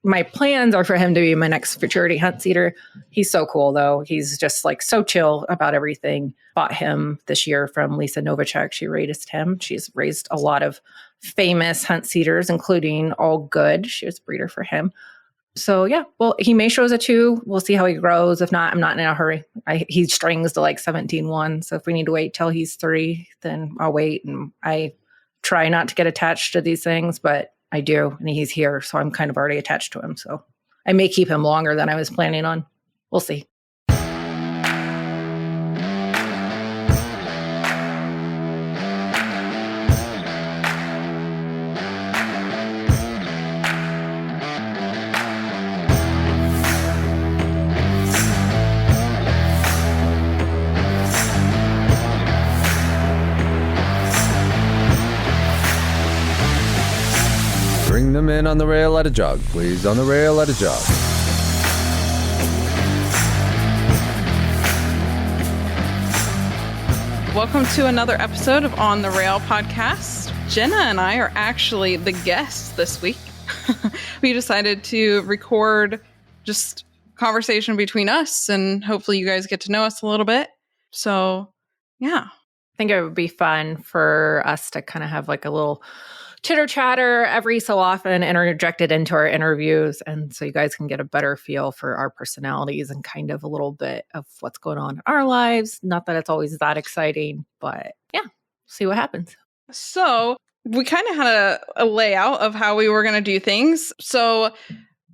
my plans are for him to be my next futurity hunt seater. He's so cool, though. He's just like so chill about everything. Bought him this year from Lisa Novacek. She raised him. She's raised a lot of famous hunt seaters, including All Good. She was a breeder for him. So yeah, well, he may show us a 2. We'll see how he grows. If not, I'm not in a hurry. He strings to like 17-1. So if we need to wait till he's 3, then I'll wait. And I try not to get attached to these things, but I do. And he's here. So I'm kind of already attached to him. So I may keep him longer than I was planning on. We'll see. Bring them in on the rail at a jog, please. On the rail at a jog. Welcome to another episode of On the Rail podcast. Jenna and I are actually the guests this week. We decided to record just conversation between us, and hopefully you guys get to know us a little bit. So, yeah. I think it would be fun for us to kind of have like a little chitter chatter every so often, interjected into our interviews. And so you guys can get a better feel for our personalities and kind of a little bit of what's going on in our lives. Not that it's always that exciting, but yeah, see what happens. So we kind of had a layout of how we were going to do things. So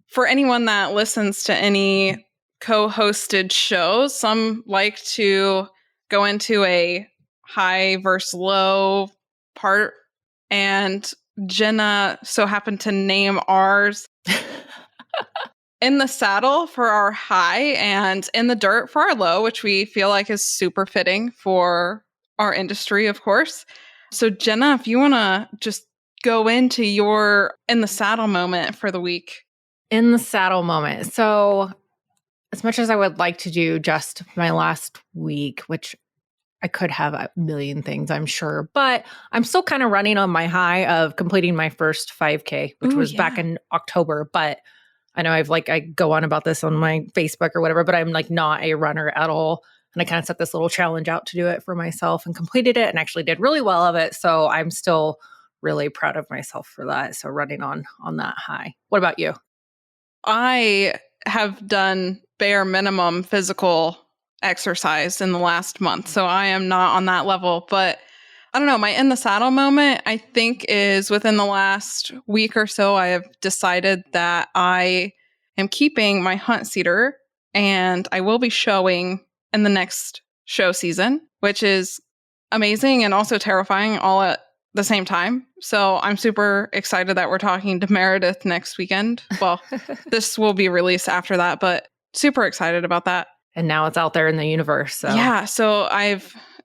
for anyone that listens to any co-hosted shows, some like to go into a high versus low part. And Jenna so happened to name ours in the saddle for our high and in the dirt for our low, which we feel like is super fitting for our industry, of course. So Jenna, if you want to just go into your in the saddle moment for the week. In the saddle moment. So as much as I would like to do just my last week, which I could have a million things, I'm sure, but I'm still kind of running on my high of completing my first 5K, which was back in October. But I know I go on about this on my Facebook or whatever, but I'm like not a runner at all. And I kind of set this little challenge out to do it for myself and completed it and actually did really well of it. So I'm still really proud of myself for that. So running on that high. What about you? I have done bare minimum physical exercise in the last month. So I am not on that level, but I don't know. My in the saddle moment, I think, is within the last week or so, I have decided that I am keeping my hunt seater and I will be showing in the next show season, which is amazing and also terrifying all at the same time. So I'm super excited that we're talking to Meredith next weekend. Well, this will be released after that, but super excited about that. And now it's out there in the universe. So. Yeah, so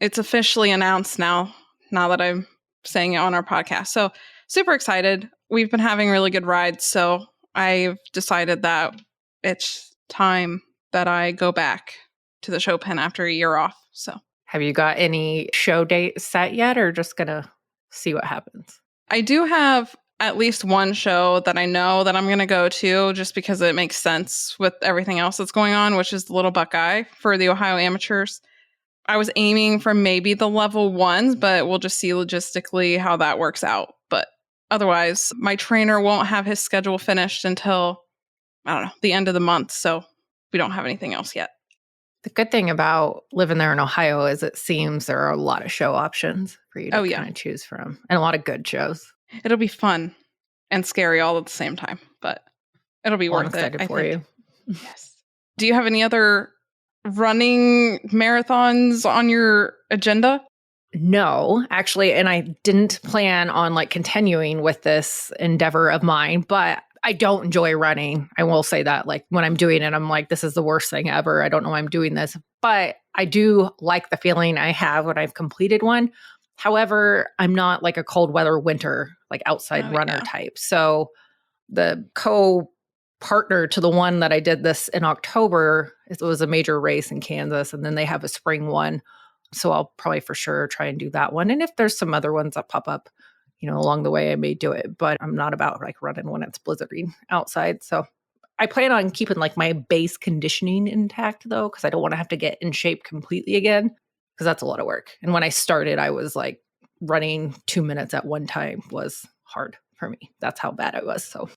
it's officially announced now that I'm saying it on our podcast. So super excited. We've been having really good rides. So I've decided that it's time that I go back to the show pen after a year off. So have you got any show date set yet, or just gonna see what happens? I do have at least one show that I know that I'm going to go to just because it makes sense with everything else that's going on, which is the Little Buckeye for the Ohio Amateurs. I was aiming for maybe the level 1s, but we'll just see logistically how that works out. But otherwise, my trainer won't have his schedule finished until, I don't know, the end of the month. So we don't have anything else yet. The good thing about living there in Ohio is it seems there are a lot of show options for you to kind of choose from, and a lot of good shows. It'll be fun and scary all at the same time, but it'll be worth it. I'm excited for you. Yes. Do you have any other running marathons on your agenda? No, actually, and I didn't plan on like continuing with this endeavor of mine, but I don't enjoy running. I will say that, like, when I'm doing it, I'm like, this is the worst thing ever. I don't know why I'm doing this, but I do like the feeling I have when I've completed one. However, I'm not like a cold weather winter, like outside runner type. So the co-partner to the one that I did this in October, it was a major race in Kansas, and then they have a spring one. So I'll probably for sure try and do that one. And if there's some other ones that pop up, along the way, I may do it, but I'm not about like running when it's blizzarding outside. So I plan on keeping like my base conditioning intact though, because I don't want to have to get in shape completely again, because that's a lot of work. And when I started, I was like running 2 minutes at one time was hard for me. That's how bad I was. So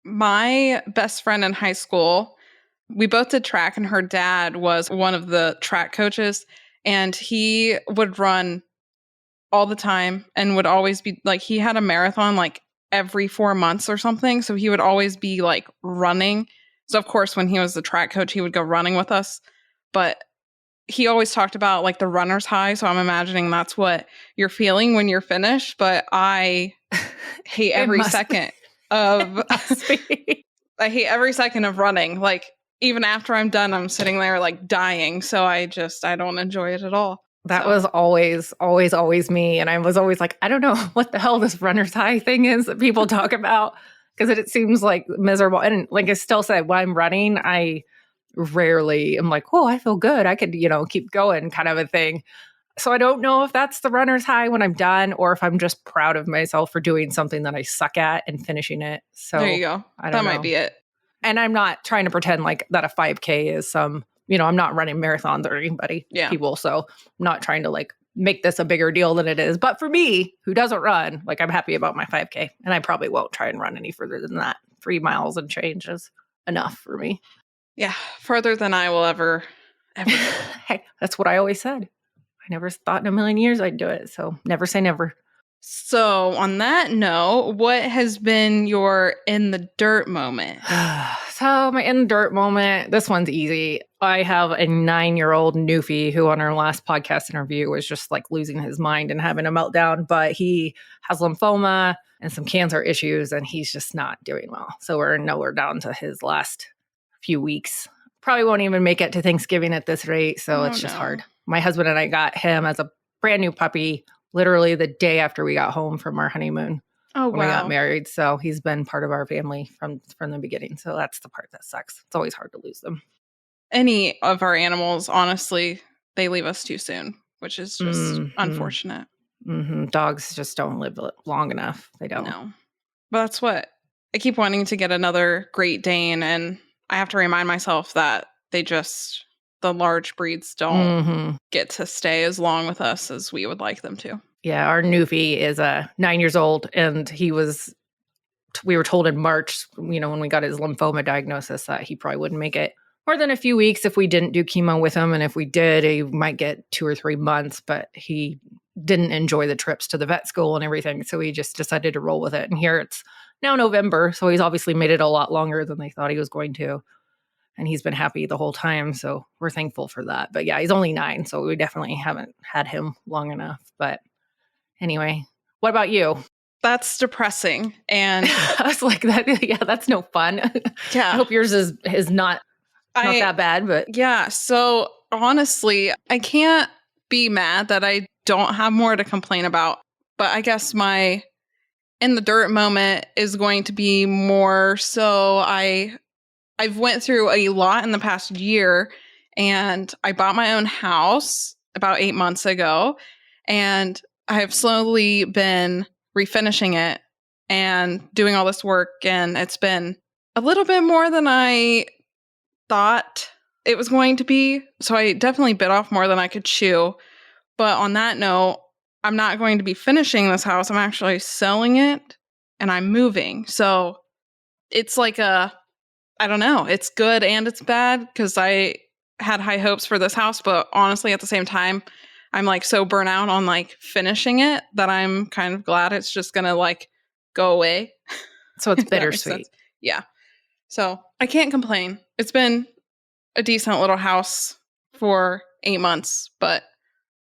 My best friend in high school, we both did track, and her dad was one of the track coaches, and he would run all the time and would always be like, he had a marathon like every 4 months or something. So he would always be like running. So, of course, when he was the track coach, he would go running with us. But he always talked about like the runner's high. So I'm imagining that's what you're feeling when you're finished. But I hate every second of I hate every second of running. Like, even after I'm done, I'm sitting there like dying. So I don't enjoy it at all. That was always me. And I was always like, I don't know what the hell this runner's high thing is that people talk about, because it seems like miserable. And like I still say, when I'm running, I rarely am like, oh, I feel good. I could, keep going kind of a thing. So I don't know if that's the runner's high when I'm done, or if I'm just proud of myself for doing something that I suck at and finishing it. So there you go. That might be it. And I'm not trying to pretend like that a 5K is some, I'm not running marathons or anybody, people. So I'm not trying to like make this a bigger deal than it is. But for me, who doesn't run, like I'm happy about my 5K. And I probably won't try and run any further than that. 3 miles and change is enough for me. Yeah, further than I will ever. Hey, that's what I always said. I never thought in a million years I'd do it. So never say never. So on that note, what has been your in the dirt moment? So my in the dirt moment, this one's easy. I have a 9-year-old Newfie who on our last podcast interview was just like losing his mind and having a meltdown, but he has lymphoma and some cancer issues and he's just not doing well. So we're nowhere down to his last few weeks. Probably won't even make it to Thanksgiving at this rate. So it's just hard. My husband and I got him as a brand new puppy literally the day after we got home from our honeymoon. Oh, when we got married. So he's been part of our family from the beginning. So that's the part that sucks. It's always hard to lose them. Any of our animals, honestly, they leave us too soon, which is just unfortunate. Mm-hmm. Dogs just don't live long enough. They don't. No. But that's what I keep wanting to get another Great Dane. And I have to remind myself that the large breeds don't get to stay as long with us as we would like them to. Yeah, our Newfie is 9 years old, and we were told in March, when we got his lymphoma diagnosis, that he probably wouldn't make it more than a few weeks if we didn't do chemo with him. And if we did, he might get 2 or 3 months, but he didn't enjoy the trips to the vet school and everything. So he just decided to roll with it. And here it's now November. So he's obviously made it a lot longer than they thought he was going to. And he's been happy the whole time. So we're thankful for that. But yeah, he's only 9. So we definitely haven't had him long enough. But anyway, what about you? That's depressing. And I was like, that's no fun. Yeah. I hope yours is not that bad, but yeah. So honestly, I can't be mad that I don't have more to complain about. But I guess my in the dirt moment is going to be more so I've went through a lot in the past year, and I bought my own house about 8 months ago, and I have slowly been refinishing it and doing all this work, and it's been a little bit more than I thought it was going to be. So I definitely bit off more than I could chew. But on that note, I'm not going to be finishing this house. I'm actually selling it and I'm moving. So it's like I don't know. It's good and it's bad because I had high hopes for this house. But honestly, at the same time, I'm like so burnt out on like finishing it that I'm kind of glad it's just going to like go away. So it's bittersweet. Yeah. So I can't complain. It's been a decent little house for 8 months, but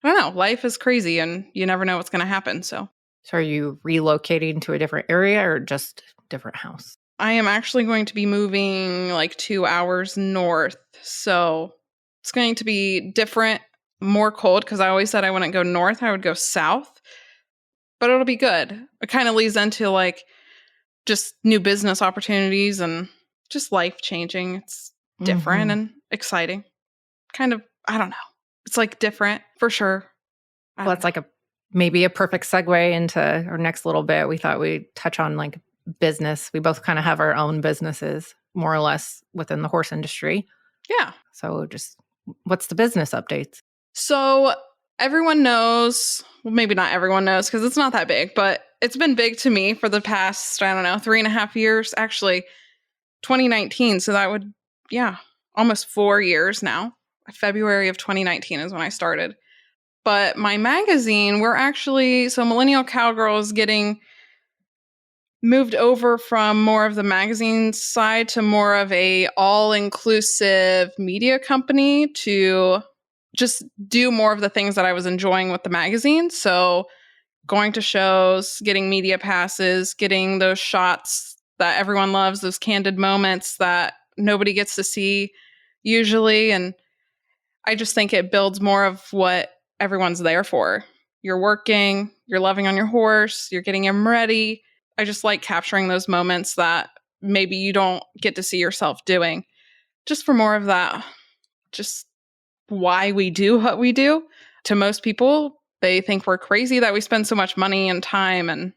I don't know. Life is crazy and you never know what's going to happen. So are you relocating to a different area or just different house? I am actually going to be moving like 2 hours north. So it's going to be different, more cold, because I always said I wouldn't go north. I would go south. But it'll be good. It kind of leads into like just new business opportunities and just life changing. It's different and exciting. Kind of, I don't know. It's like different for sure. Well, that's like maybe a perfect segue into our next little bit. We thought we'd touch on like business. We both kind of have our own businesses. more or less within the horse industry. Yeah. So just what's the business updates? So everyone knows, well, maybe not everyone knows because it's not that big, but it's been big to me for the past, I don't know, 3.5 years, actually 2019. So that would, almost 4 years now. February of 2019 is when I started. But my magazine, so Millennial Cowgirl is getting moved over from more of the magazine side to more of a all-inclusive media company to just do more of the things that I was enjoying with the magazine. So going to shows, getting media passes, getting those shots that everyone loves, those candid moments that nobody gets to see usually. And I just think it builds more of what everyone's there for. You're working, you're loving on your horse, you're getting him ready. I just like capturing those moments that maybe you don't get to see yourself doing. Just for more of that, just why we do what we do. To most people, they think we're crazy that we spend so much money and time and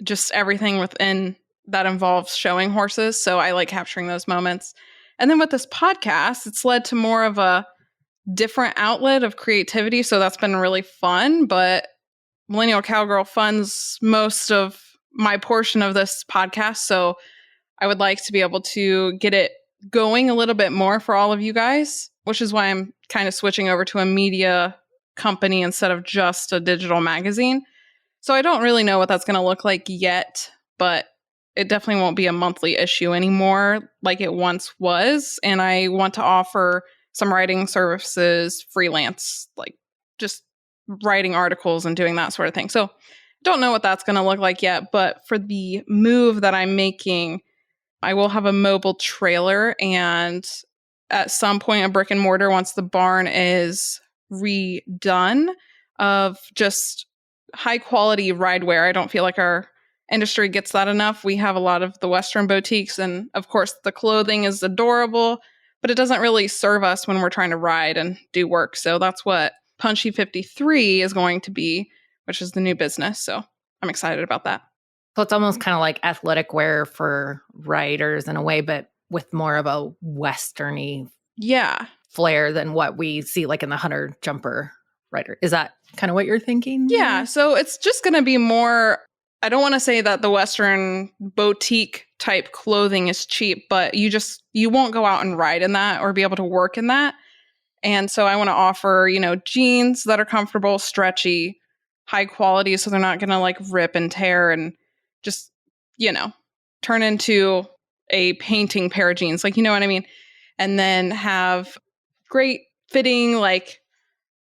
just everything within that involves showing horses. So I like capturing those moments. And then with this podcast, it's led to more of a different outlet of creativity. So that's been really fun. But Millennial Cowgirl funds most of my portion of this podcast. So I would like to be able to get it going a little bit more for all of you guys, which is why I'm kind of switching over to a media company instead of just a digital magazine. So I don't really know what that's going to look like yet, but it definitely won't be a monthly issue anymore like it once was. And I want to offer some writing services, freelance, like just writing articles and doing that sort of thing. So don't know what that's going to look like yet, but for the move that I'm making, I will have a mobile trailer and at some point a brick and mortar once the barn is redone of just high quality ride wear. I don't feel like our industry gets that enough. We have a lot of the Western boutiques and of course the clothing is adorable, but it doesn't really serve us when we're trying to ride and do work. So that's what Punchy 53 is going to be, which is the new business. So I'm excited about that. So it's almost kind of like athletic wear for riders in a way, but with more of a Western-y flair than what we see like in the hunter jumper rider. Is that kind of what you're thinking? Yeah. So it's just going to be more, I don't want to say that the Western boutique type clothing is cheap, but you won't go out and ride in that or be able to work in that. And so I want to offer, jeans that are comfortable, stretchy, high quality, so they're not going to like rip and tear and just, turn into a painting pair of jeans. Like, you know what I mean? And then have great fitting, like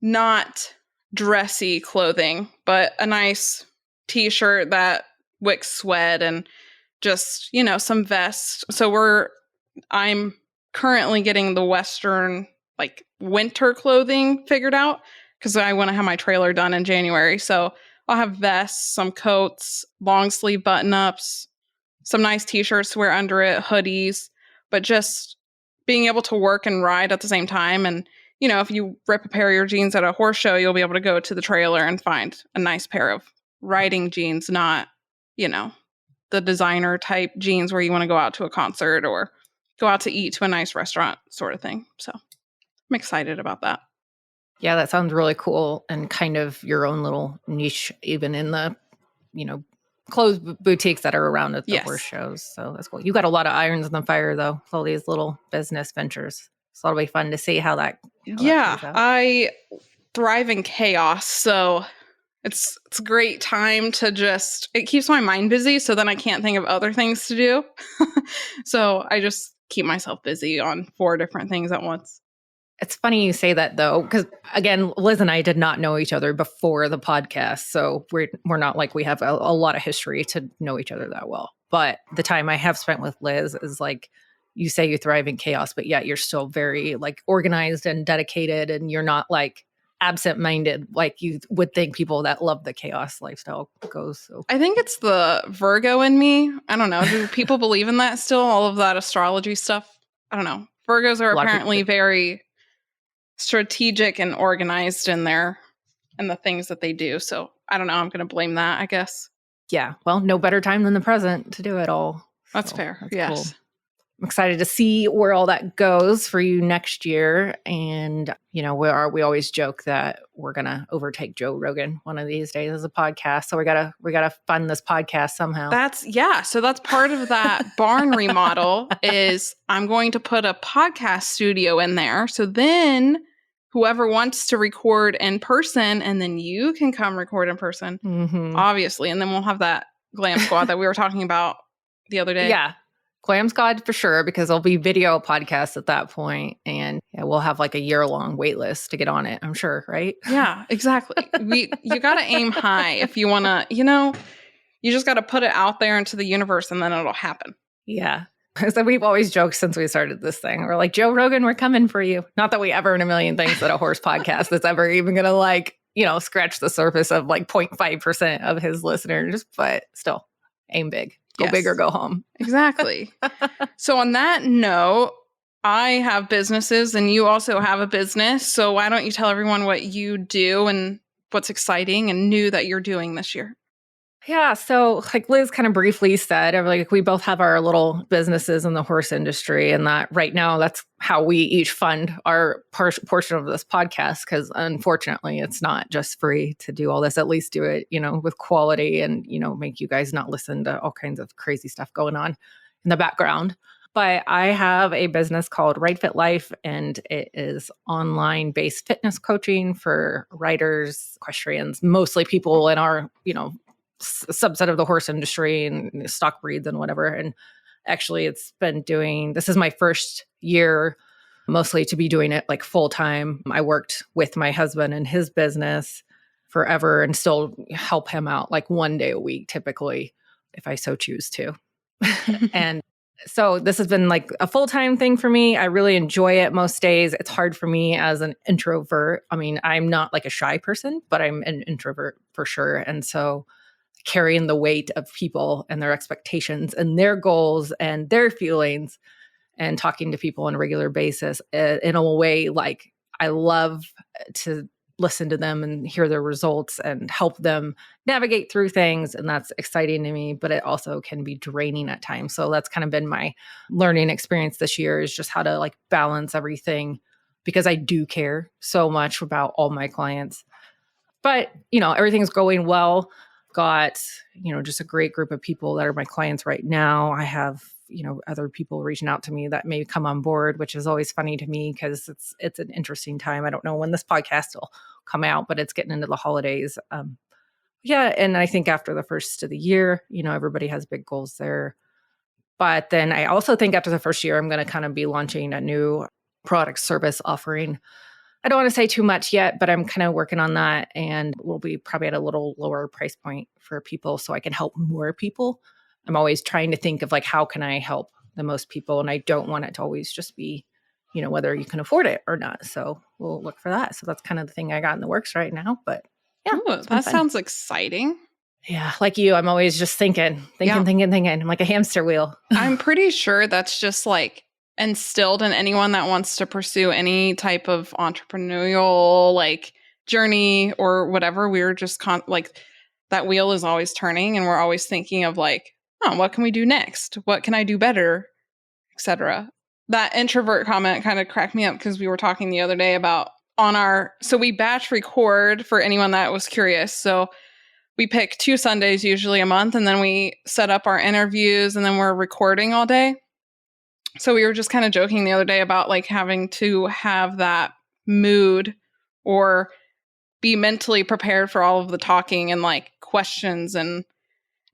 not dressy clothing, but a nice t-shirt that wicks sweat and just, some vest. So I'm currently getting the Western like winter clothing figured out because I want to have my trailer done in January. So I'll have vests, some coats, long sleeve button ups, some nice t-shirts to wear under it, hoodies, but just being able to work and ride at the same time. And, if you rip a pair of your jeans at a horse show, you'll be able to go to the trailer and find a nice pair of riding jeans, not, the designer type jeans where you want to go out to a concert or go out to eat to a nice restaurant sort of thing. So I'm excited about that. Yeah, that sounds really cool and kind of your own little niche, even in the, clothes boutiques that are around at the horse shows. So that's cool. You got a lot of irons in the fire, though, all these little business ventures. So it'll be fun to see how that plays out. I thrive in chaos. So it's a great time to it keeps my mind busy. So then I can't think of other things to do. So I just keep myself busy on 4 different things at once. It's funny you say that, though, because, again, Liz and I did not know each other before the podcast. So we're not like we have a lot of history to know each other that well. But the time I have spent with Liz is like, you say you thrive in chaos, but yet you're still very like organized and dedicated. And you're not like absent-minded like you would think people that love the chaos lifestyle goes. So I think it's the Virgo in me. I don't know. Do people believe in that still? All of that astrology stuff? I don't know. Virgos are apparently very strategic and organized in the things that they do. So I don't know. I'm going to blame that, I guess. Yeah. Well, no better time than the present to do it all. That's fair. Yes. Cool. I'm excited to see where all that goes for you next year. And, we always joke that we're going to overtake Joe Rogan one of these days as a podcast. So we gotta fund this podcast somehow. So that's part of that barn remodel is I'm going to put a podcast studio in there. So then whoever wants to record in person, and then you can come record in person, obviously. And then we'll have that glam squad that we were talking about the other day. Yeah. Glam Squad for sure, because there'll be video podcasts at that point, and we'll have like a year-long wait list to get on it, I'm sure, right? Yeah, exactly. You got to aim high if you want to, you just got to put it out there into the universe and then it'll happen. Yeah. So we've always joked since we started this thing. We're like, Joe Rogan, we're coming for you. Not that we ever in a million things that a horse podcast that's ever even going to scratch the surface of like 0.5% of his listeners, but still aim big. Go big or go home. Exactly. So on that note, I have businesses and you also have a business. So why don't you tell everyone what you do and what's exciting and new that you're doing this year? Yeah. So like Liz kind of briefly said, like we both have our little businesses in the horse industry, and that right now that's how we each fund our portion of this podcast. Because unfortunately, it's not just free to do all this. At least do it, with quality and, make you guys not listen to all kinds of crazy stuff going on in the background. But I have a business called Right Fit Life, and it is online-based fitness coaching for riders, equestrians, mostly people in our, subset of the horse industry and stock breeds and whatever. And actually this is my first year mostly to be doing it like full time. I worked with my husband and his business forever and still help him out like one day a week, typically, if I so choose to. And so this has been like a full-time thing for me. I really enjoy it most days. It's hard for me as an introvert. I mean, I'm not like a shy person, but I'm an introvert for sure. And so carrying the weight of people and their expectations and their goals and their feelings and talking to people on a regular basis in a way like I love to listen to them and hear their results and help them navigate through things. And that's exciting to me, but it also can be draining at times. So that's kind of been my learning experience this year, is just how to like balance everything, because I do care so much about all my clients. But, everything's going well. Got, just a great group of people that are my clients right now. I have, other people reaching out to me that may come on board, which is always funny to me because it's an interesting time. I don't know when this podcast will come out, but it's getting into the holidays. And I think after the first of the year, everybody has big goals there. But then I also think after the first year, I'm going to kind of be launching a new product service offering. I don't want to say too much yet, but I'm kind of working on that, and we'll be probably at a little lower price point for people so I can help more people. I'm always trying to think of like, how can I help the most people? And I don't want it to always just be, whether you can afford it or not. So we'll look for that. So that's kind of the thing I got in the works right now. But yeah, ooh, that sounds exciting. Yeah. Like you, I'm always just thinking. I'm like a hamster wheel. I'm pretty sure that's just like instilled in anyone that wants to pursue any type of entrepreneurial like journey or whatever. We're just like that wheel is always turning, and we're always thinking of like, oh, what can we do next? What can I do better, etc. That introvert comment kind of cracked me up because we were talking the other day about so we batch record for anyone that was curious. So we pick 2 Sundays usually a month, and then we set up our interviews, and then we're recording all day. So we were just kind of joking the other day about like having to have that mood or be mentally prepared for all of the talking and like questions, and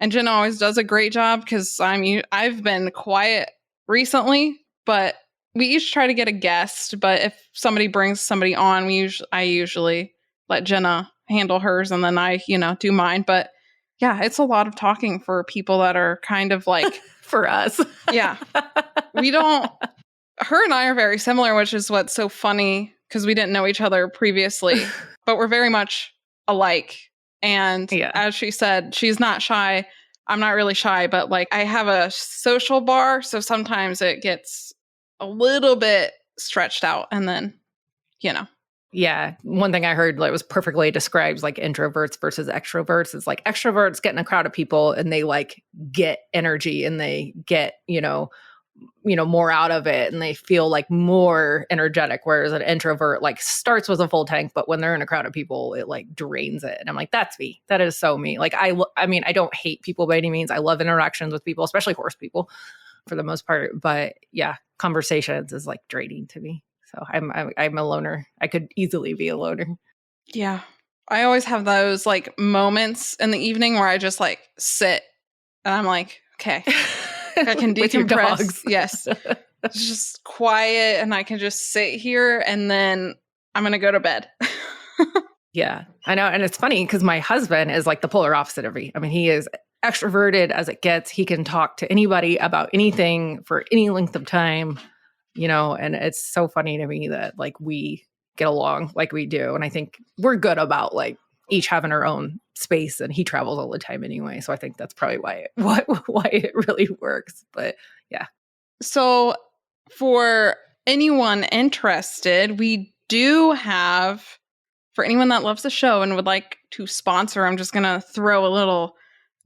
Jenna always does a great job because I've been quiet recently, but we each try to get a guest. But if somebody brings somebody on, I usually let Jenna handle hers, and then I do mine. But yeah, it's a lot of talking for people that are kind of like for us. Yeah. Her and I are very similar, which is what's so funny because we didn't know each other previously, but we're very much alike. And as she said, she's not shy. I'm not really shy, but like I have a social bar. So sometimes it gets a little bit stretched out, and then, Yeah. One thing I heard that was perfectly describes like introverts versus extroverts is like extroverts get in a crowd of people and they like get energy and they get, more out of it, and they feel like more energetic. Whereas an introvert like starts with a full tank, but when they're in a crowd of people, it like drains it. And I'm like, that's me. That is so me. Like, I mean, I don't hate people by any means. I love interactions with people, especially horse people for the most part. But yeah, conversations is like draining to me. So I'm a loner. I could easily be a loner. Yeah. I always have those like moments in the evening where I just like sit and I'm like, okay, I can With your decompress. dogs. Yes. It's just quiet and I can just sit here and then I'm going to go to bed. Yeah, I know. And it's funny because my husband is like the polar opposite of me. I mean, he is extroverted as it gets. He can talk to anybody about anything for any length of time, and it's so funny to me that like we get along like we do. And I think we're good about like each having our own space, and he travels all the time anyway. So I think that's probably why it really works. But yeah. So for anyone interested, we do have, for anyone that loves the show and would like to sponsor, I'm just going to throw a little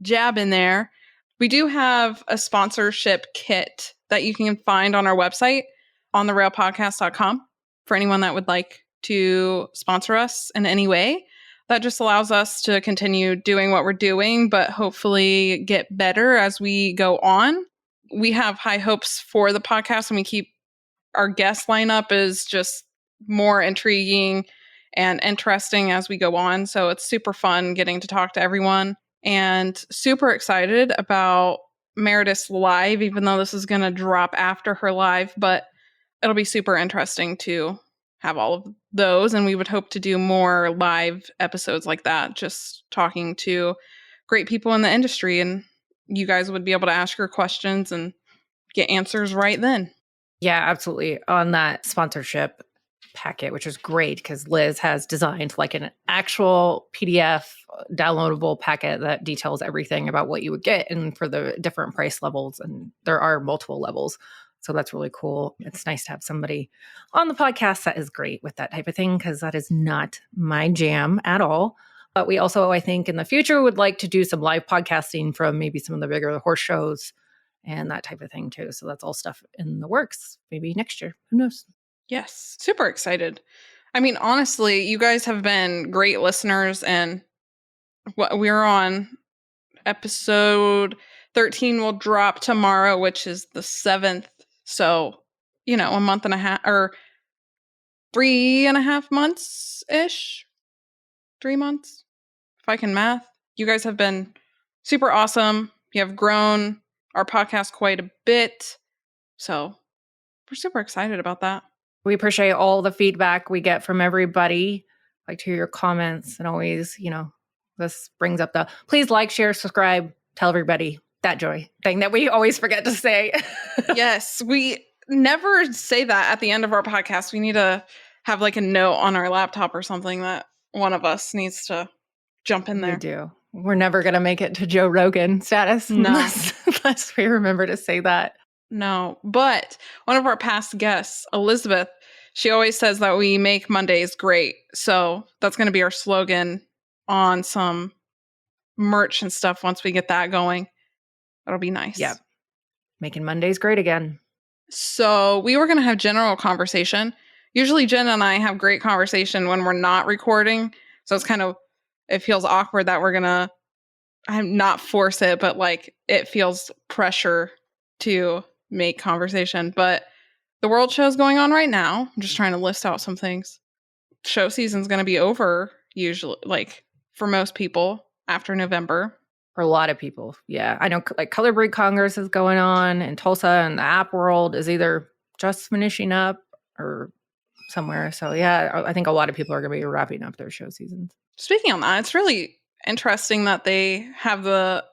jab in there. We do have a sponsorship kit that you can find on our website, ontherailpodcast.com, for anyone that would like to sponsor us in any way. That just allows us to continue doing what we're doing, but hopefully get better as we go on. We have high hopes for the podcast, and we keep our guest lineup is just more intriguing and interesting as we go on. So it's super fun getting to talk to everyone, and super excited about Meredith's live, even though this is going to drop after her live, but it'll be super interesting to have all of those. And we would hope to do more live episodes like that, just talking to great people in the industry, and you guys would be able to ask your questions and get answers right then. Yeah, absolutely. On that sponsorship packet, which is great because Liz has designed like an actual PDF downloadable packet that details everything about what you would get and for the different price levels. And there are multiple levels. So that's really cool. It's nice to have somebody on the podcast that is great with that type of thing, because that is not my jam at all. But we also, I think, in the future would like to do some live podcasting from maybe some of the bigger horse shows and that type of thing too. So that's all stuff in the works. Maybe next year. Who knows? Yes, super excited. I mean, honestly, you guys have been great listeners, and what we're on episode 13 will drop tomorrow, which is the 7th. So, a month and a half or 3.5 months ish. 3 months, if I can math. You guys have been super awesome. You have grown our podcast quite a bit. So we're super excited about that. We appreciate all the feedback we get from everybody. Like to hear your comments, and always, this brings up the please like, share, subscribe, tell everybody, that joy thing that we always forget to say. Yes, we never say that at the end of our podcast. We need to have like a note on our laptop or something that one of us needs to jump in there. We do. We're never going to make it to Joe Rogan status unless we remember to say that. No, but one of our past guests, Elizabeth, she always says that we make Mondays great. So that's going to be our slogan on some merch and stuff once we get that going. That'll be nice. Yeah. Making Mondays great again. So we were going to have general conversation. Usually Jenna and I have great conversation when we're not recording. So it feels awkward that we're going to not force it, but like it feels pressure to make conversation. But the world show's going on right now. I'm just trying to list out some things. Show season's going to be over usually, like for most people after November. For a lot of people. Yeah. I know like Color Breed Congress is going on in Tulsa, and the app world is either just finishing up or somewhere. So yeah, I think a lot of people are going to be wrapping up their show seasons. Speaking on that, it's really interesting that they have the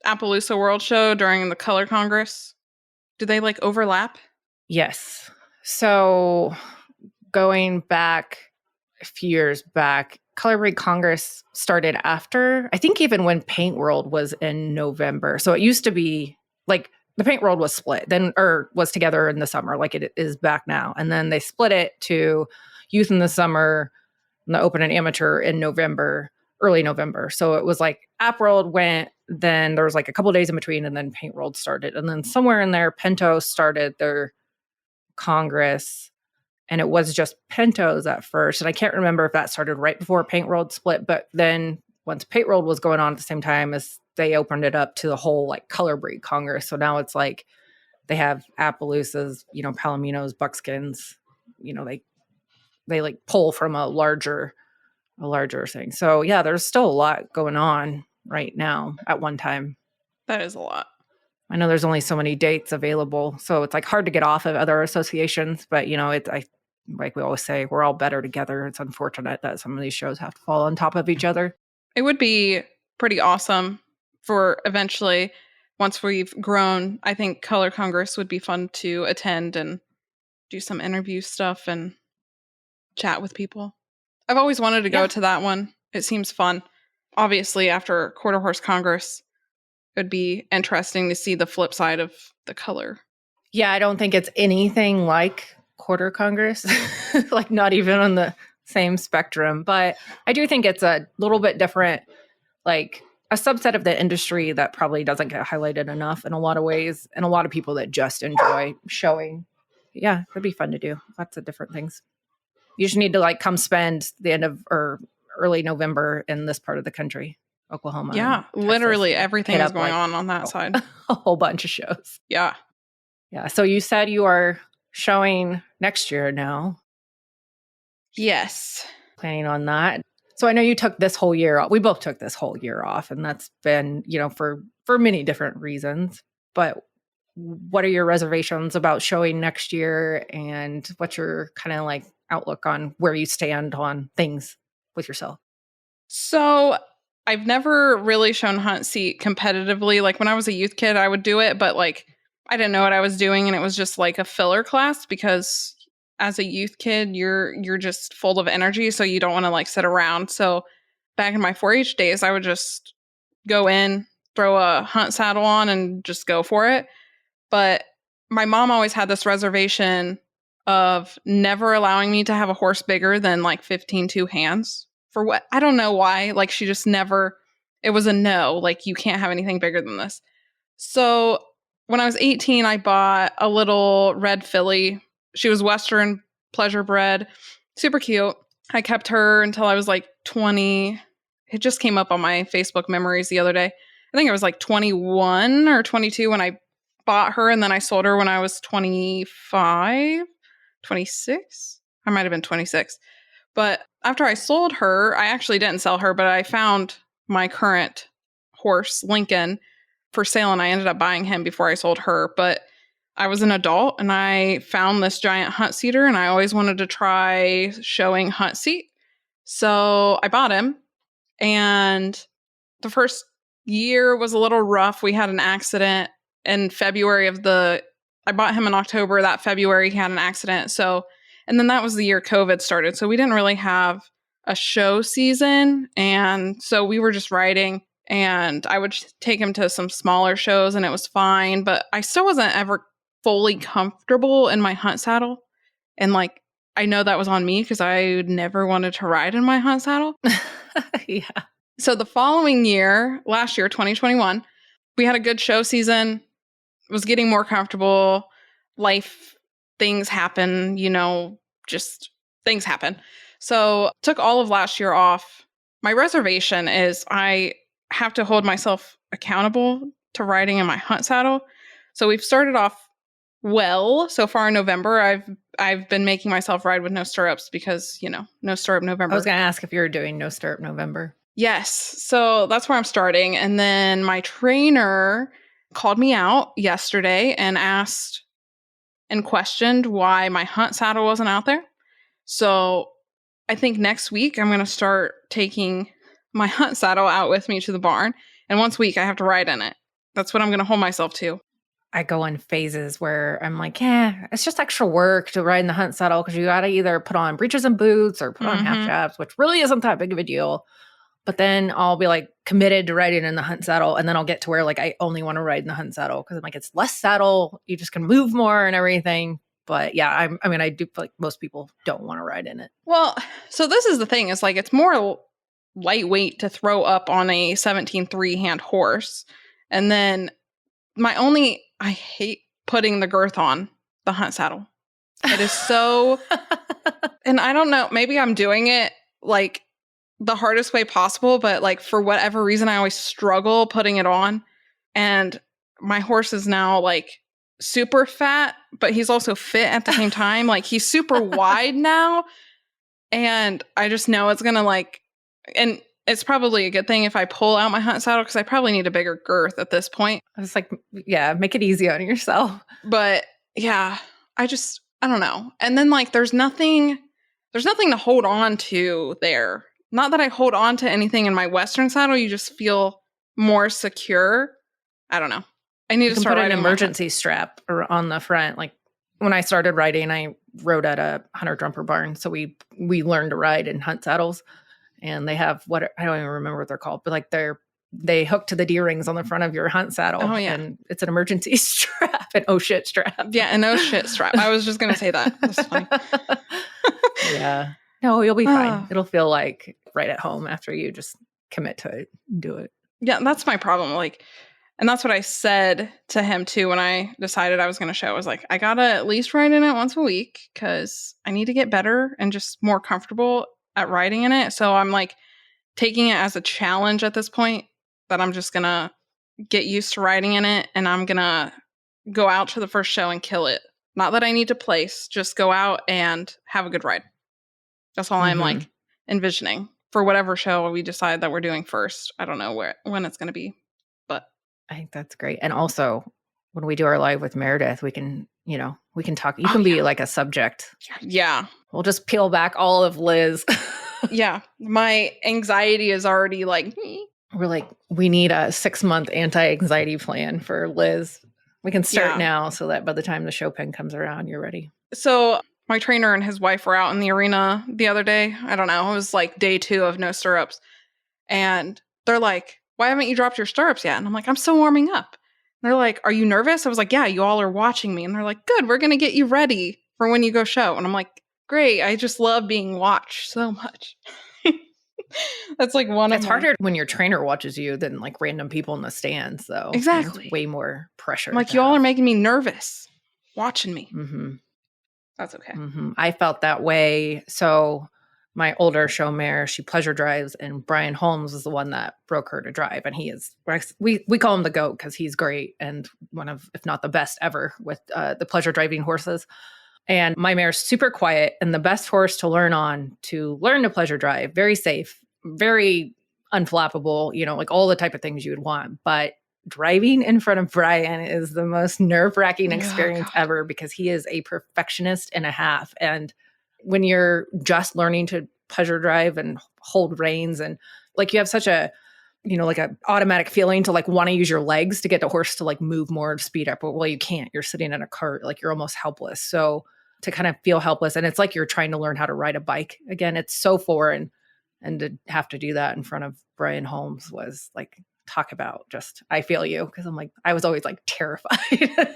Appaloosa World Show during the Color Congress. Do they like overlap? Yes. So going back a few years back, Color Breed Congress started after, I think even when Paint World was in November. So it used to be like the Paint World was split then, or was together in the summer, like it is back now. And then they split it to Youth in the summer, and the Open and Amateur in November, early November. So it was like App World went then there was like a couple of days in between, and then Paint World started. And then somewhere in there, Pinto started their Congress, and it was just Pintos at first. And I can't remember if that started right before Paint World split, but then once Paint World was going on at the same time, as they opened it up to the whole like color breed Congress. So now it's like they have Appaloosas, Palominos, Buckskins, they like pull from a larger thing. So yeah, there's still a lot going on right now at one time. That is a lot. I know there's only so many dates available, so it's like hard to get off of other associations, but like we always say, we're all better together. It's unfortunate that some of these shows have to fall on top of each other. It would be pretty awesome for eventually, once we've grown, I think Color Congress would be fun to attend and do some interview stuff and chat with people. I've always wanted to go to that one. It seems fun. Obviously, after Quarter Horse Congress, it would be interesting to see the flip side of the color. Yeah, I don't think it's anything like Quarter Congress, like not even on the same spectrum. But I do think it's a little bit different, like a subset of the industry that probably doesn't get highlighted enough in a lot of ways, and a lot of people that just enjoy showing. Yeah, it'd be fun to do. Lots of different things. You just need to like come spend the end of or early November in this part of the country, Oklahoma. Yeah, literally everything is going on that side. A whole bunch of shows. Yeah. Yeah. So you said you are showing next year now. Yes. Planning on that. So I know you took this whole year off. We both took this whole year off, and that's been, for many different reasons. But what are your reservations about showing next year, and what's your kind of like outlook on where you stand on things with yourself? So I've never really shown Hunt Seat competitively. Like when I was a youth kid, I would do it, but like I didn't know what I was doing, and it was just like a filler class because as a youth kid, you're just full of energy, so you don't want to like sit around. So back in my 4-H days, I would just go in, throw a hunt saddle on, and just go for it. But my mom always had this reservation of never allowing me to have a horse bigger than like 15 2 hands. For what? I don't know why. Like she just never, it was a no. Like you can't have anything bigger than this. So when I was 18, I bought a little red filly. She was Western pleasure bred, super cute. I kept her until I was like 20. It just came up on my Facebook memories the other day. I think I was like 21 or 22 when I bought her, and then I sold her when I was 25, 26. I might have been 26. But after I sold her, I actually didn't sell her, but I found my current horse, Lincoln, for sale, and I ended up buying him before I sold her. But I was an adult, and I found this giant Hunt Seater, and I always wanted to try showing Hunt Seat. So I bought him, and the first year was a little rough. We had an accident in February I bought him in October. That February, he had an accident. So, and then that was the year COVID started. So we didn't really have a show season. And so we were just riding, and I would take him to some smaller shows, and it was fine. But I still wasn't ever fully comfortable in my hunt saddle. And like, I know that was on me because I never wanted to ride in my hunt saddle. Yeah. So the following year, last year, 2021, we had a good show season. Was getting more comfortable. Life things happen, just things happen. So took all of last year off. My reservation is I have to hold myself accountable to riding in my hunt saddle. So we've started off well so far in November. I've been making myself ride with no stirrups because, no stirrup November. I was going to ask if you were doing no stirrup November. Yes. So that's where I'm starting. And then my trainer called me out yesterday and asked and questioned why my hunt saddle wasn't out there. So I think next week I'm going to start taking my hunt saddle out with me to the barn. And once a week I have to ride in it. That's what I'm going to hold myself to. I go in phases where I'm like, it's just extra work to ride in the hunt saddle because you got to either put on breeches and boots or put on half jabs, which really isn't that big of a deal. But then I'll be like committed to riding in the hunt saddle. And then I'll get to where like I only want to ride in the hunt saddle because I'm like, it's less saddle. You just can move more and everything. But yeah, I do feel like most people don't want to ride in it. Well, so this is the thing. It's like, it's more lightweight to throw up on a 17 3-hand horse. And then I hate putting the girth on the hunt saddle. It is so, and I don't know, maybe I'm doing it like the hardest way possible, but like for whatever reason, I always struggle putting it on. And my horse is now like super fat, but he's also fit at the same time. Like he's super wide now. And I just know it's going to like, and it's probably a good thing if I pull out my hunt saddle because I probably need a bigger girth at this point. I was like, yeah, make it easy on yourself. But yeah, I don't know. And then like there's nothing to hold on to there. Not that I hold on to anything in my Western saddle. You just feel more secure. I don't know. I need to start put an riding emergency strap on the front. Like when I started riding, I rode at a hunter jumper barn. So we learned to ride in hunt saddles. And they have I don't even remember what they're called, but like they hook to the D-rings on the front of your hunt saddle. Oh, yeah. And it's an emergency strap, an oh shit strap. Yeah, an oh shit strap. I was just going to say that. That's funny. Yeah. No, you'll be fine. It'll feel like right at home after you just commit to it, do it. Yeah, that's my problem. Like, and that's what I said to him too when I decided I was going to show. I was like, I got to at least ride in it once a week because I need to get better and just more comfortable at riding in it. So I'm like taking it as a challenge at this point that I'm just going to get used to riding in it and I'm going to go out to the first show and kill it. Not that I need to place, just go out and have a good ride. That's all I'm like envisioning for whatever show we decide that we're doing first. I don't know when it's going to be, but I think that's great. And also when we do our live with Meredith, we can talk. You can be like a subject. Yeah. We'll just peel back all of Liz. Yeah. My anxiety is already like, we're like, we need a 6-month anti-anxiety plan for Liz. We can start now so that by the time the show pen comes around, you're ready. So my trainer and his wife were out in the arena the other day. I don't know. It was like day 2 of no stirrups. And they're like, why haven't you dropped your stirrups yet? And I'm like, I'm still warming up. And they're like, are you nervous? I was like, yeah, you all are watching me. And they're like, good, we're going to get you ready for when you go show. And I'm like, great. I just love being watched so much. That's like it's harder when your trainer watches you than like random people in the stands, though. Exactly. Way more pressure. I'm like, y'all are making me nervous watching me. Mm-hmm. That's okay. Mm-hmm. I felt that way. So my older show mare, she pleasure drives, and Brian Holmes was the one that broke her to drive. And he is, we call him the GOAT because he's great and one of, if not the best ever with the pleasure driving horses. And my mare's super quiet and the best horse to learn to pleasure drive, very safe, very unflappable, like all the type of things you would want. But driving in front of Brian is the most nerve-wracking experience ever because he is a perfectionist and a half. And when you're just learning to pleasure drive and hold reins and like you have such a, like a automatic feeling to like want to use your legs to get the horse to like move more, speed up. But well, you can't. You're sitting in a cart, like you're almost helpless. So to kind of feel helpless, and it's like you're trying to learn how to ride a bike again. It's so foreign, and to have to do that in front of Brian Holmes was like, talk about just, I feel you, because I'm like, I was always like terrified,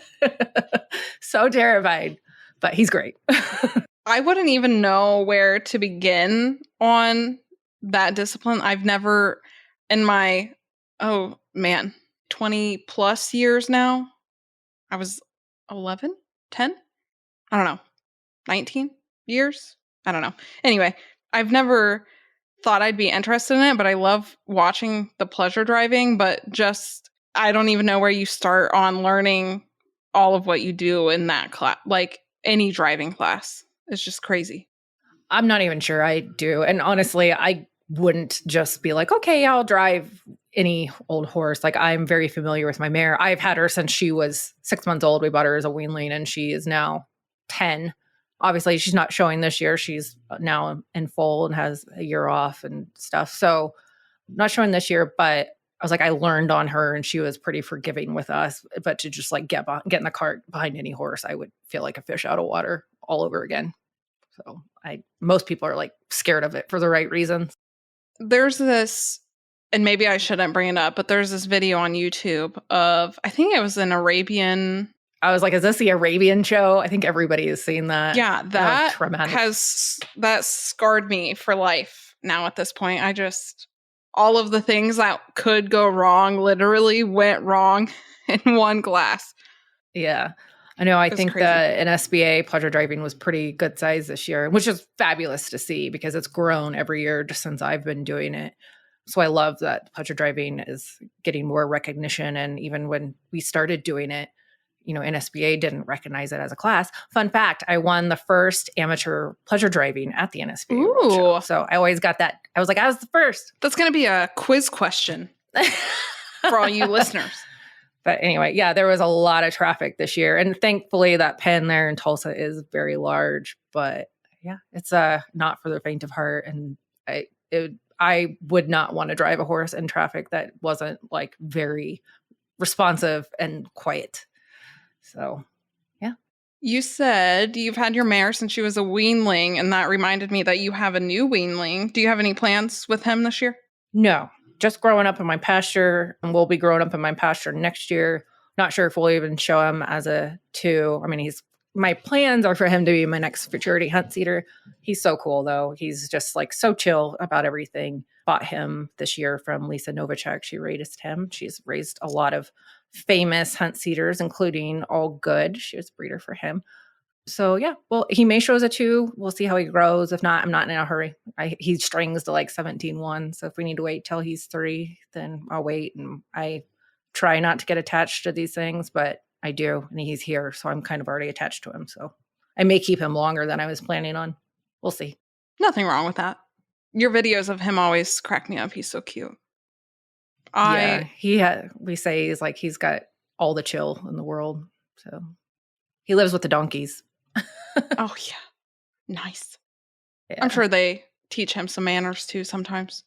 so terrified, but he's great. I wouldn't even know where to begin on that discipline. I've never, in my, 20 plus years now, I was 11, 10, I don't know, 19 years, I don't know. Anyway, I've never thought I'd be interested in it, but I love watching the pleasure driving, but just, I don't even know where you start on learning all of what you do in that class, like any driving class. It's just crazy. I'm not even sure I do. And honestly, I wouldn't just be like, okay, I'll drive any old horse. Like I'm very familiar with my mare. I've had her since she was 6 months old. We bought her as a weanling and she is now 10. Obviously, she's not showing this year. She's now in foal and has a year off and stuff. So not showing this year, but I was like, I learned on her and she was pretty forgiving with us. But to just like get in the cart behind any horse, I would feel like a fish out of water all over again. So most people are like scared of it for the right reasons. There's this, and maybe I shouldn't bring it up, but there's this video on YouTube of, I think it was an Arabian. I was like, is this the Arabian show? I think everybody has seen that. Yeah, that scarred me for life now at this point. All of the things that could go wrong literally went wrong in one class. Yeah. I know. I It's think crazy. the NSBA pleasure driving was pretty good size this year, which is fabulous to see because it's grown every year just since I've been doing it. So I love that pleasure driving is getting more recognition. And even when we started doing it, NSBA didn't recognize it as a class. Fun fact, I won the first amateur pleasure driving at the NSBA World Show. Ooh. So I always got that. I was like, I was the first. That's going to be a quiz question for all you listeners. But anyway, yeah, there was a lot of traffic this year. And thankfully that pen there in Tulsa is very large. But yeah, it's not for the faint of heart. And I would not want to drive a horse in traffic that wasn't like very responsive and quiet. So, yeah. You said you've had your mare since she was a weanling, and that reminded me that you have a new weanling. Do you have any plans with him this year? No, just growing up in my pasture, and we'll be growing up in my pasture next year. Not sure if we'll even show him as a 2. I mean, my plans are for him to be my next futurity hunt seater. He's so cool, though. He's just like so chill about everything. Bought him this year from Lisa Novacek. She raised him. She's raised a lot of famous hunt seaters, including All Good. She was a breeder for him. So yeah, well, he may show as a 2. We'll see how he grows. If not, I'm not in a hurry. He strings to like 17-1. So if we need to wait till he's 3, then I'll wait. And I try not to get attached to these things, but I do. And he's here. So I'm kind of already attached to him. So I may keep him longer than I was planning on. We'll see. Nothing wrong with that. Your videos of him always crack me up. He's so cute. We say he's got all the chill in the world. So he lives with the donkeys. Oh, yeah. Nice. Yeah. I'm sure they teach him some manners too sometimes.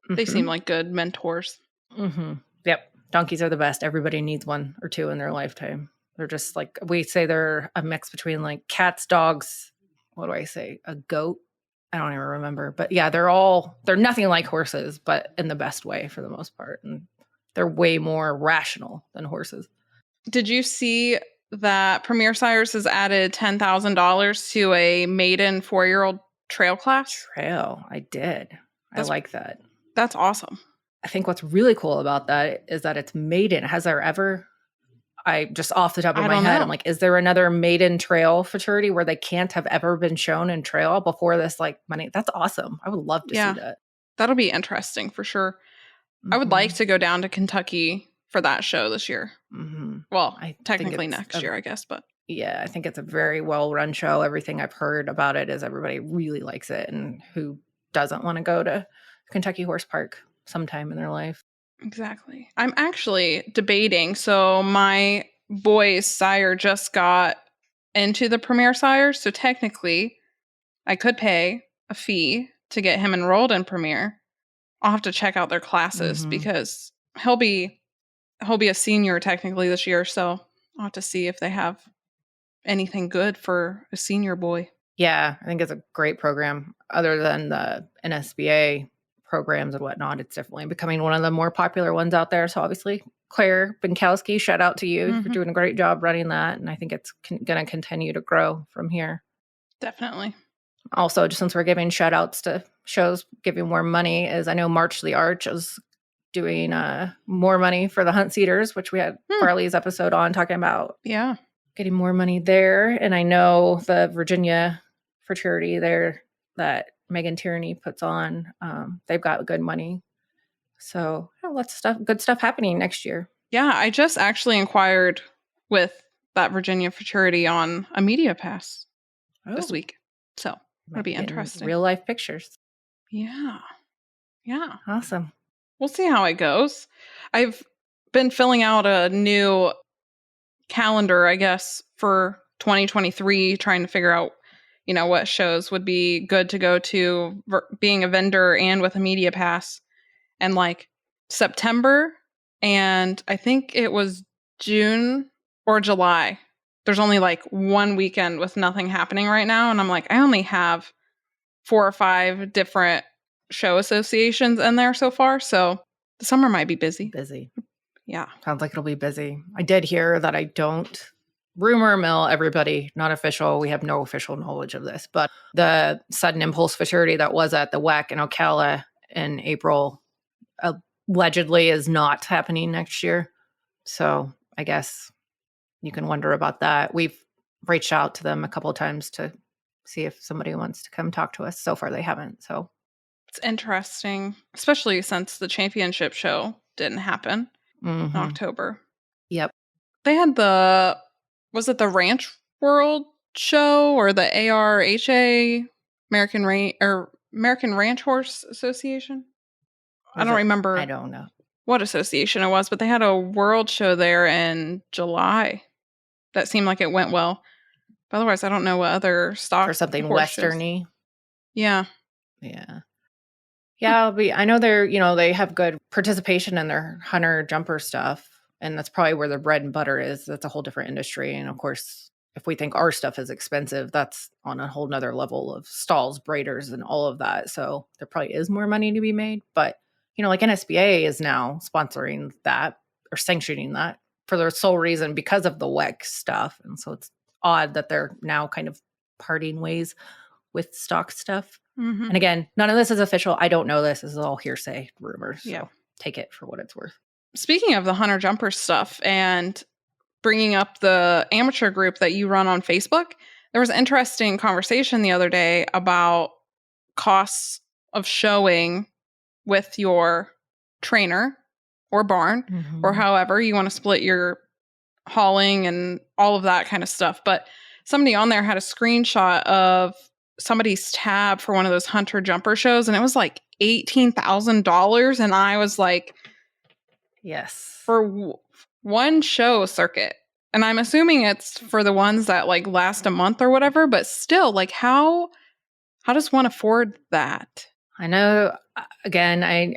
They seem like good mentors. Mm-hmm. Yep. Donkeys are the best. Everybody needs 1 or 2 in their lifetime. They're just like, we say they're a mix between like cats, dogs, what do I say? A goat? I don't even remember. But yeah, they're nothing like horses, but in the best way for the most part. And they're way more rational than horses. Did you see that Premier Sires has added $10,000 to a maiden 4-year-old trail class? I did. I like that. That's awesome. I think what's really cool about that is that it's maiden. Has there ever, I just off the top of my head, I'm like, is there another maiden trail futurity where they can't have ever been shown in trail before this like money? That's awesome. I would love to see that. That'll be interesting for sure. Mm-hmm. I would like to go down to Kentucky for that show this year. Mm-hmm. Well, technically next year, I guess, but yeah, I think it's a very well-run show. Everything I've heard about it is everybody really likes it, and who doesn't want to go to Kentucky Horse Park sometime in their life? Exactly. I'm actually debating. So my boy's sire just got into the Premier Sire, so technically I could pay a fee to get him enrolled in Premier. I'll have to check out their classes because he'll be a senior technically this year, so I'll have to see if they have anything good for a senior boy. Yeah, I think it's a great program. Other than the NSBA programs and whatnot, it's definitely becoming one of the more popular ones out there. So obviously, Claire Binkowski, shout out to you for doing a great job running that. And I think it's going to continue to grow from here. Definitely. Also, just since we're giving shout outs to shows giving more money, is I know March the Arch is doing more money for the hunt seaters, which we had Farley's episode on talking about. Yeah. Getting more money there. And I know the Virginia fraternity there that Megan Tierney puts on, they've got good money. So lots of good stuff happening next year. Yeah, I just actually inquired with that Virginia fraternity on a media pass this week. So it'll be interesting. Real life pictures. Yeah. Yeah. Awesome. We'll see how it goes. I've been filling out a new calendar, I guess, for 2023, trying to figure out, what shows would be good to go to being a vendor and with a media pass. And like September, and I think it was June or July, there's only like one weekend with nothing happening right now. And I'm like, I only have 4 or 5 different show associations in there so far. So the summer might be busy. Busy. Yeah. Sounds like it'll be busy. I did hear that I don't rumor mill, everybody, not official. We have no official knowledge of this, but the sudden impulse futurity that was at the WEC in Ocala in April allegedly is not happening next year. So I guess you can wonder about that. We've reached out to them a couple of times to see if somebody wants to come talk to us. So far, they haven't. So it's interesting, especially since the championship show didn't happen in October. Yep. They had was it the Ranch World show or the ARHA, American Ranch Horse Association? I don't remember. I don't know what association it was, but they had a world show there in July. That seemed like it went well. But otherwise, I don't know what other stock for something westerny. Yeah. I know they have good participation in their hunter jumper stuff, and that's probably where their bread and butter is. That's a whole different industry. And of course, if we think our stuff is expensive, that's on a whole nother level of stalls, braiders, and all of that. So there probably is more money to be made. But, like NSBA is now sponsoring that or sanctioning that for their sole reason because of the WEC stuff. And so it's odd that they're now kind of parting ways with stock stuff. And again, none of this is official. I don't know this. This is all hearsay, rumors. So take it for what it's worth. Speaking of the hunter jumper stuff and bringing up the amateur group that you run on Facebook, there was an interesting conversation the other day about costs of showing with your trainer or barn or however you want to split your hauling and all of that kind of stuff. But somebody on there had a screenshot of somebody's tab for one of those hunter jumper shows, and it was like $18,000. And I was like, yes, for one show circuit. And I'm assuming it's for the ones that like last a month or whatever, but still, like how does one afford that? I know, again, I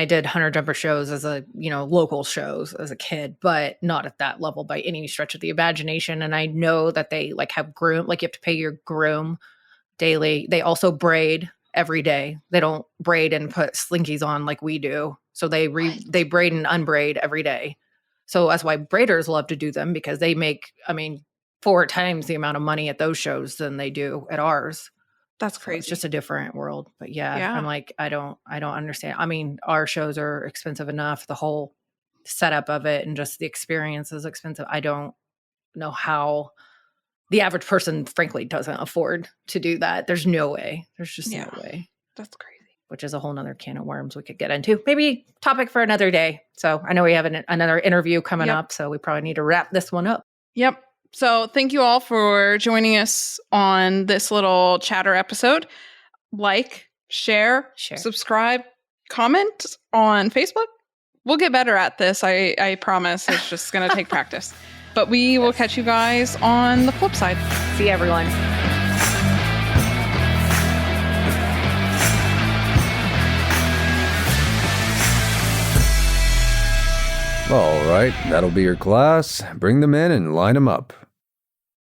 did hunter jumper shows as local shows as a kid, but not at that level by any stretch of the imagination. And I know that they like have groom, like you have to pay your groom daily. They also braid every day. They don't braid and put slinkies on like we do. So they braid and unbraid every day. So that's why braiders love to do them, because they make, 4 times the amount of money at those shows than they do at ours. That's crazy. So it's just a different world. But yeah, I'm like, I don't understand. Our shows are expensive enough. The whole setup of it and just the experience is expensive. I don't know how the average person, frankly, doesn't afford to do that. There's no way. There's just no way. That's crazy. Which is a whole nother can of worms we could get into. Maybe topic for another day. So I know we have another interview coming up, so we probably need to wrap this one up. Yep. So thank you all for joining us on this little chatter episode. Like, share, subscribe, comment on Facebook. We'll get better at this. I promise. It's just going to take practice. But we will catch you guys on the flip side. See everyone. All right, that'll be your class. Bring them in and line them up.